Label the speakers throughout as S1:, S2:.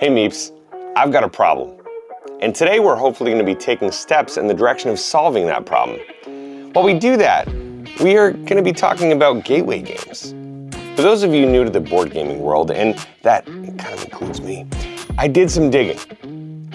S1: Hey Meeps, I've got a problem. And today we're hopefully going to be taking steps in the direction of solving that problem. While we do that, we are going to be talking about gateway games. For those of you new to the board gaming world, and that kind of includes me, I did some digging.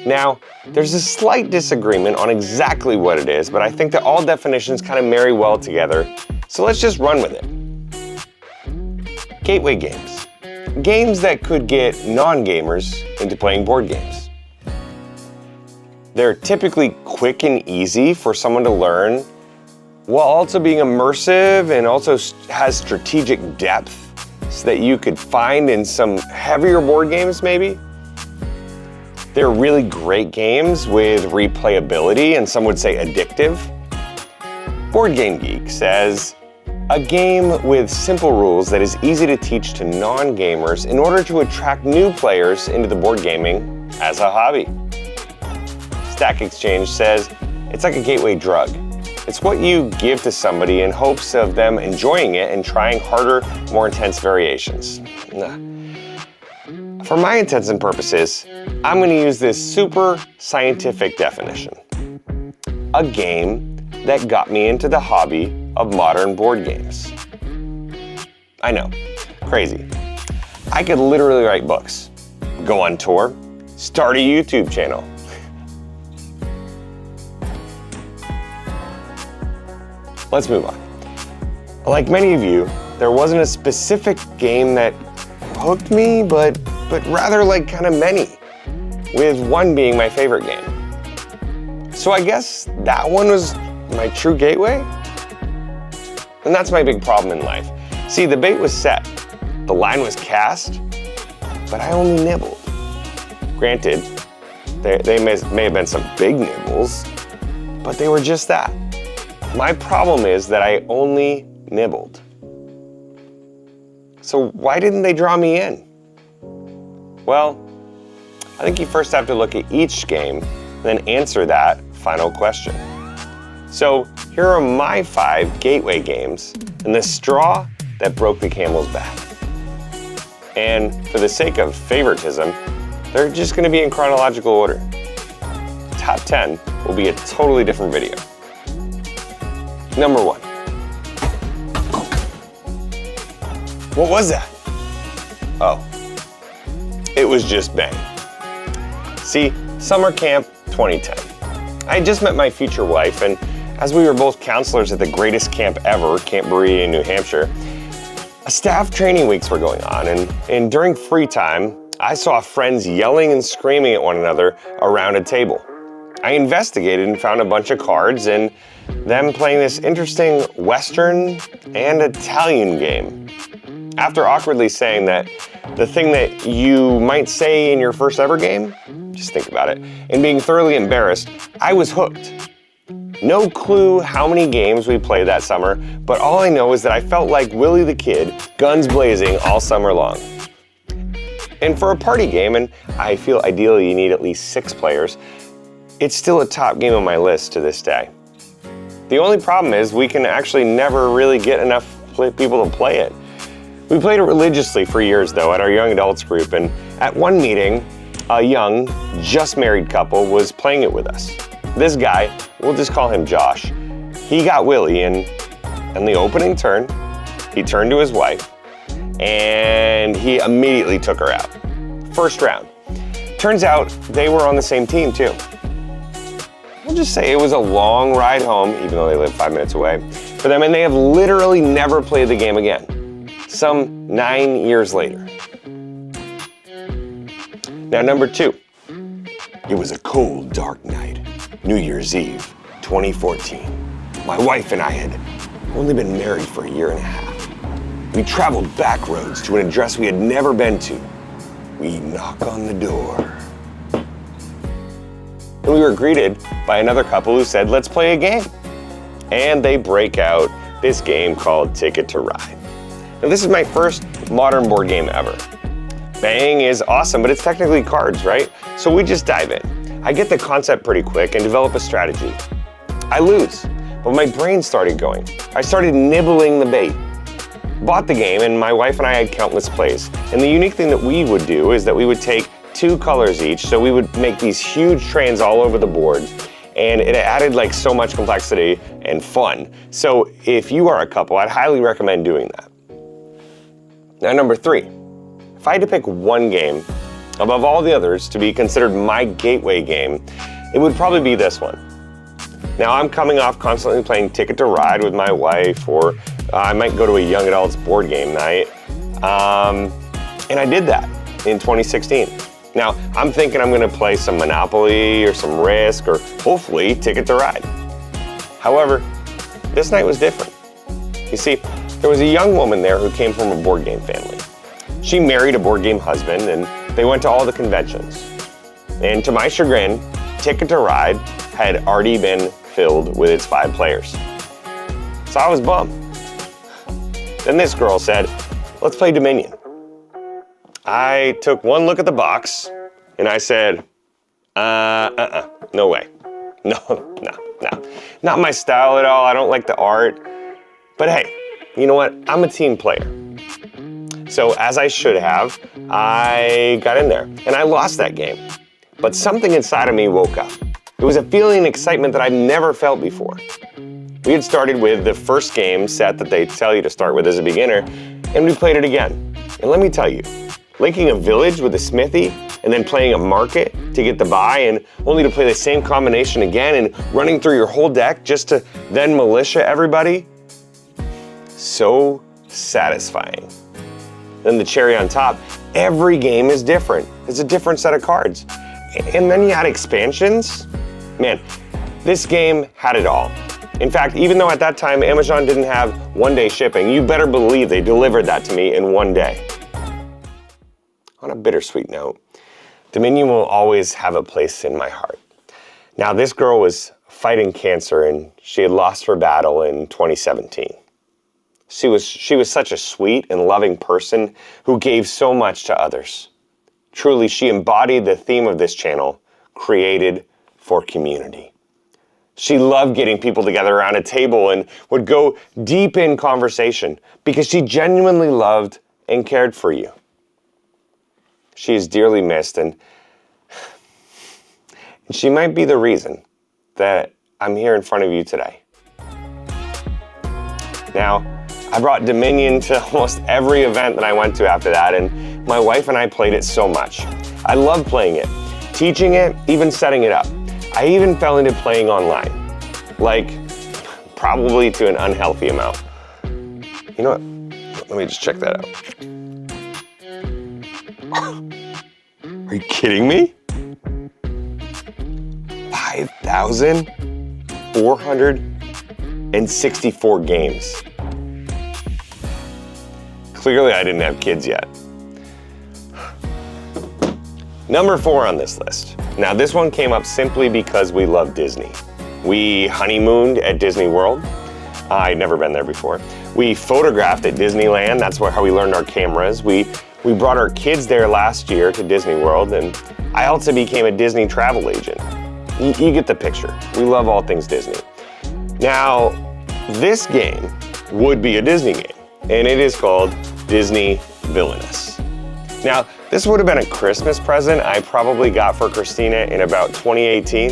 S1: Now, there's a slight disagreement on exactly what it is, but I think that all definitions kind of marry well together, so let's just run with it. Gateway games. Games that could get non-gamers into playing board games. They're typically quick and easy for someone to learn, while also being immersive and also has strategic depth so that you could find in some heavier board games maybe. They're really great games with replayability and some would say addictive. Board Game Geek says, a game with simple rules that is easy to teach to non-gamers in order to attract new players into the board gaming as a hobby. Stack Exchange says, it's like a gateway drug. It's what you give to somebody in hopes of them enjoying it and trying harder, more intense variations. For my intents and purposes, I'm going to use this super scientific definition. A game that got me into the hobby of modern board games. I know, crazy. I could literally write books, go on tour, start a YouTube channel. Let's move on. Like many of you, there wasn't a specific game that hooked me, but rather like kind of many, with one being my favorite game. So I guess that one was my true gateway? And that's my big problem in life. See, the bait was set, the line was cast, but I only nibbled. Granted, they may have been some big nibbles, but they were just that. My problem is that I only nibbled. So why didn't they draw me in? Well, I think you first have to look at each game, then answer that final question. So here are my 5 gateway games and the straw that broke the camel's back. And for the sake of favoritism, they're just going to be in chronological order. Top 10 will be a totally different video. Number 1. What was that? Oh, it was just Bang. See, summer camp 2010. I had just met my future wife, and as we were both counselors at the greatest camp ever, Camp Berea in New Hampshire, staff training weeks were going on, and during free time, I saw friends yelling and screaming at one another around a table. I investigated and found a bunch of cards and them playing this interesting Western and Italian game. After awkwardly saying that the thing that you might say in your first ever game, just think about it, and being thoroughly embarrassed, I was hooked. No clue how many games we played that summer, but all I know is that I felt like Willie the Kid, guns blazing all summer long. And for a party game, and I feel ideally you need at least 6 players, it's still a top game on my list to this day. The only problem is we can actually never really get enough people to play it. We played it religiously for years though at our young adults group, and at one meeting, a young, just married couple was playing it with us. This guy, we'll just call him Josh, he got Willie, and in the opening turn, he turned to his wife and he immediately took her out. First round. Turns out they were on the same team too. We'll just say it was a long ride home, even though they live 5 minutes away, for them, and they have literally never played the game again, some 9 years later. Now, number 2. It was a cold, dark night, New Year's Eve, 2014. My wife and I had only been married for a year and a half. We traveled back roads to an address we had never been to. We knock on the door. And we were greeted by another couple who said, let's play a game. And they break out this game called Ticket to Ride. Now, this is my first modern board game ever. Bang is awesome, but it's technically cards, right? So we just dive in. I get the concept pretty quick and develop a strategy. I lose, but my brain started going. I started nibbling the bait. Bought the game, and my wife and I had countless plays. And the unique thing that we would do is that we would take 2 colors each, so we would make these huge trains all over the board, and it added like so much complexity and fun. So if you are a couple, I'd highly recommend doing that. Now, number 3, if I had to pick one game above all the others to be considered my gateway game, it would probably be this one. Now, I'm coming off constantly playing Ticket to Ride with my wife, or I might go to a young adults board game night, and I did that in 2016. Now, I'm thinking I'm gonna play some Monopoly or some Risk or hopefully Ticket to Ride. However, this night was different. You see, there was a young woman there who came from a board game family. She married a board game husband and they went to all the conventions. And to my chagrin, Ticket to Ride had already been filled with its 5 players. So I was bummed. Then this girl said, let's play Dominion. I took one look at the box and I said, no way. No, not my style at all. I don't like the art. But hey, you know what? I'm a team player. So as I should have, I got in there and I lost that game. But something inside of me woke up. It was a feeling and excitement that I'd never felt before. We had started with the first game set that they tell you to start with as a beginner, and we played it again. And let me tell you, linking a village with a smithy and then playing a market to get the buy and only to play the same combination again and running through your whole deck just to then militia everybody, so satisfying. Then the cherry on top, every game is different. It's a different set of cards. And then you add expansions. Man, this game had it all. In fact, even though at that time Amazon didn't have one-day shipping, you better believe they delivered that to me in one day. On a bittersweet note, Dominion will always have a place in my heart. Now, this girl was fighting cancer and she had lost her battle in 2017. She was such a sweet and loving person who gave so much to others. Truly, she embodied the theme of this channel, created for community. She loved getting people together around a table and would go deep in conversation because she genuinely loved and cared for you. She is dearly missed, and she might be the reason that I'm here in front of you today. Now, I brought Dominion to almost every event that I went to after that, and my wife and I played it so much. I loved playing it, teaching it, even setting it up. I even fell into playing online, like probably to an unhealthy amount. You know what? Let me just check that out. Are you kidding me? 5,464 games. Clearly, I didn't have kids yet. Number 4 on this list. Now, this one came up simply because we love Disney. We honeymooned at Disney World. I'd never been there before. We photographed at Disneyland. That's how we learned our cameras. We brought our kids there last year to Disney World, and I also became a Disney travel agent. You get the picture. We love all things Disney. Now, this game would be a Disney game, and it is called Disney Villainous. Now, this would have been a Christmas present I probably got for Christina in about 2018.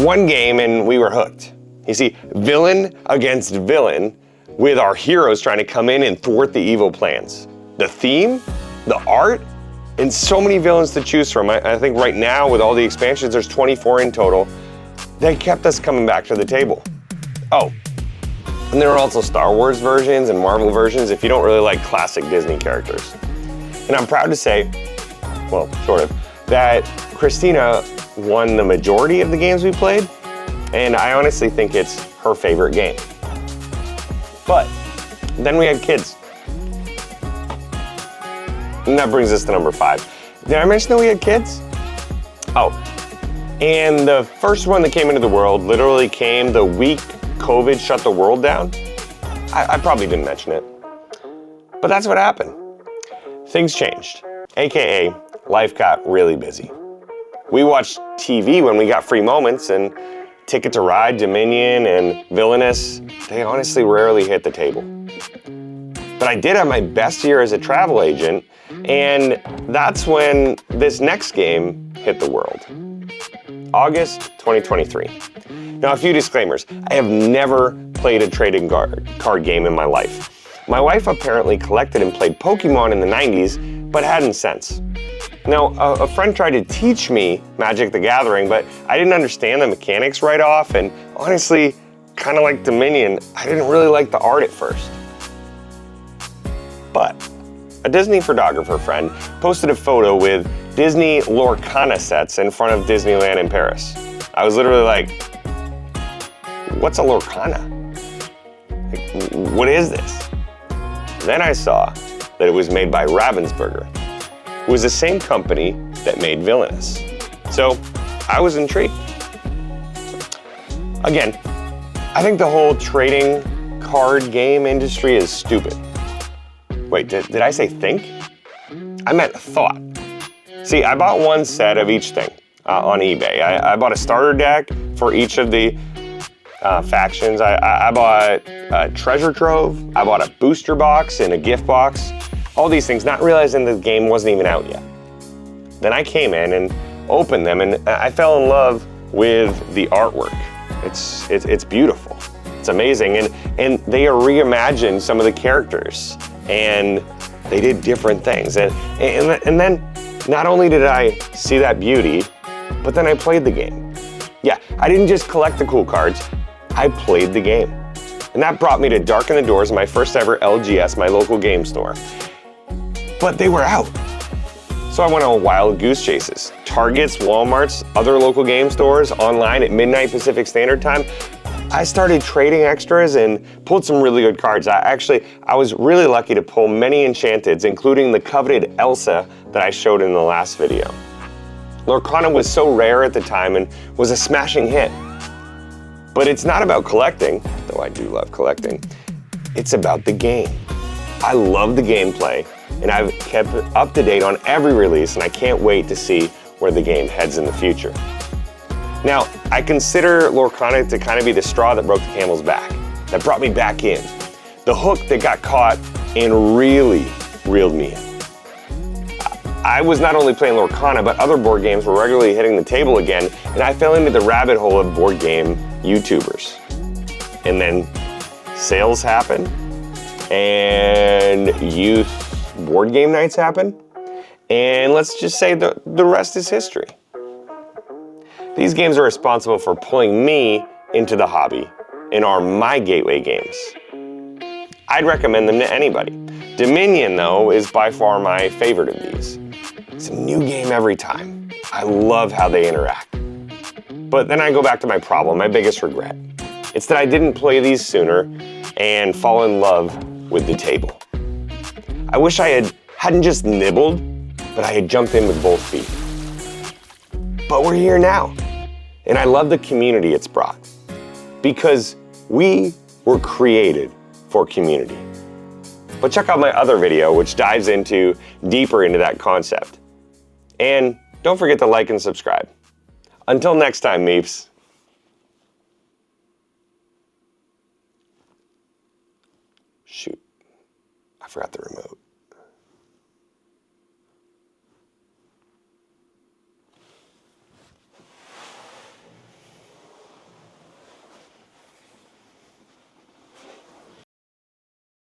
S1: One game and we were hooked. You see, villain against villain with our heroes trying to come in and thwart the evil plans. The theme, the art, and so many villains to choose from. I think right now with all the expansions, there's 24 in total. They kept us coming back to the table. Oh, and there are also Star Wars versions and Marvel versions if you don't really like classic Disney characters. And I'm proud to say, well, sort of, that Christina won the majority of the games we played, and I honestly think it's her favorite game. But then we had kids. And that brings us to number 5. Did I mention that we had kids? Oh, and the first one that came into the world literally came the week COVID shut the world down. I probably didn't mention it, but that's what happened. Things changed, AKA life got really busy. We watched TV when we got free moments, and Ticket to Ride, Dominion, and Villainous, they honestly rarely hit the table. But I did have my best year as a travel agent, And that's when this next game hit the world. August 2023. Now, a few disclaimers. I have never played a trading card game in my life. My wife apparently collected and played Pokemon in the 90s, but hadn't since. Now, a friend tried to teach me Magic the Gathering, but I didn't understand the mechanics right off, and honestly, kind of like Dominion, I didn't really like the art at first. But a Disney photographer friend posted a photo with Disney Lorcana sets in front of Disneyland in Paris. I was literally like, what's a Lorcana? Like, what is this? Then I saw that it was made by Ravensburger, who was the same company that made Villainous. So I was intrigued. Again, I think the whole trading card game industry is stupid. Wait, did I say think? I meant thought. See, I bought one set of each thing on eBay. I bought a starter deck for each of the factions. I bought a treasure trove. I bought a booster box and a gift box. All these things, not realizing the game wasn't even out yet. Then I came in and opened them, and I fell in love with the artwork. It's beautiful. It's amazing, and they reimagined some of the characters, and they did different things. And then not only did I see that beauty, but then I played the game. Yeah, I didn't just collect the cool cards, I played the game. And that brought me to Darken the Doors, my first ever LGS, my local game store. But they were out. So I went on wild goose chases. Targets, Walmarts, other local game stores, online at midnight Pacific Standard Time. I started trading extras and pulled some really good cards. I was really lucky to pull many enchanteds, including the coveted Elsa that I showed in the last video. Lorcana was so rare at the time and was a smashing hit. But it's not about collecting, though I do love collecting. It's about the game. I love the gameplay, and I've kept up to date on every release, and I can't wait to see where the game heads in the future. Now, I consider Lorcana to kind of be the straw that broke the camel's back, that brought me back in. The hook that got caught and really reeled me in. I was not only playing Lorcana, but other board games were regularly hitting the table again, and I fell into the rabbit hole of board game YouTubers. And then sales happened, and youth board game nights happened, and let's just say the rest is history. These games are responsible for pulling me into the hobby and are my gateway games. I'd recommend them to anybody. Dominion, though, is by far my favorite of these. It's a new game every time. I love how they interact. But then I go back to my problem, my biggest regret. It's that I didn't play these sooner and fall in love with the table. I wish I hadn't just nibbled, but I had jumped in with both feet. But we're here now, and I love the community it's brought, because we were created for community. But check out my other video, which dives deeper into that concept. And don't forget to like and subscribe. Until next time, Meeps. Shoot, I forgot the remote.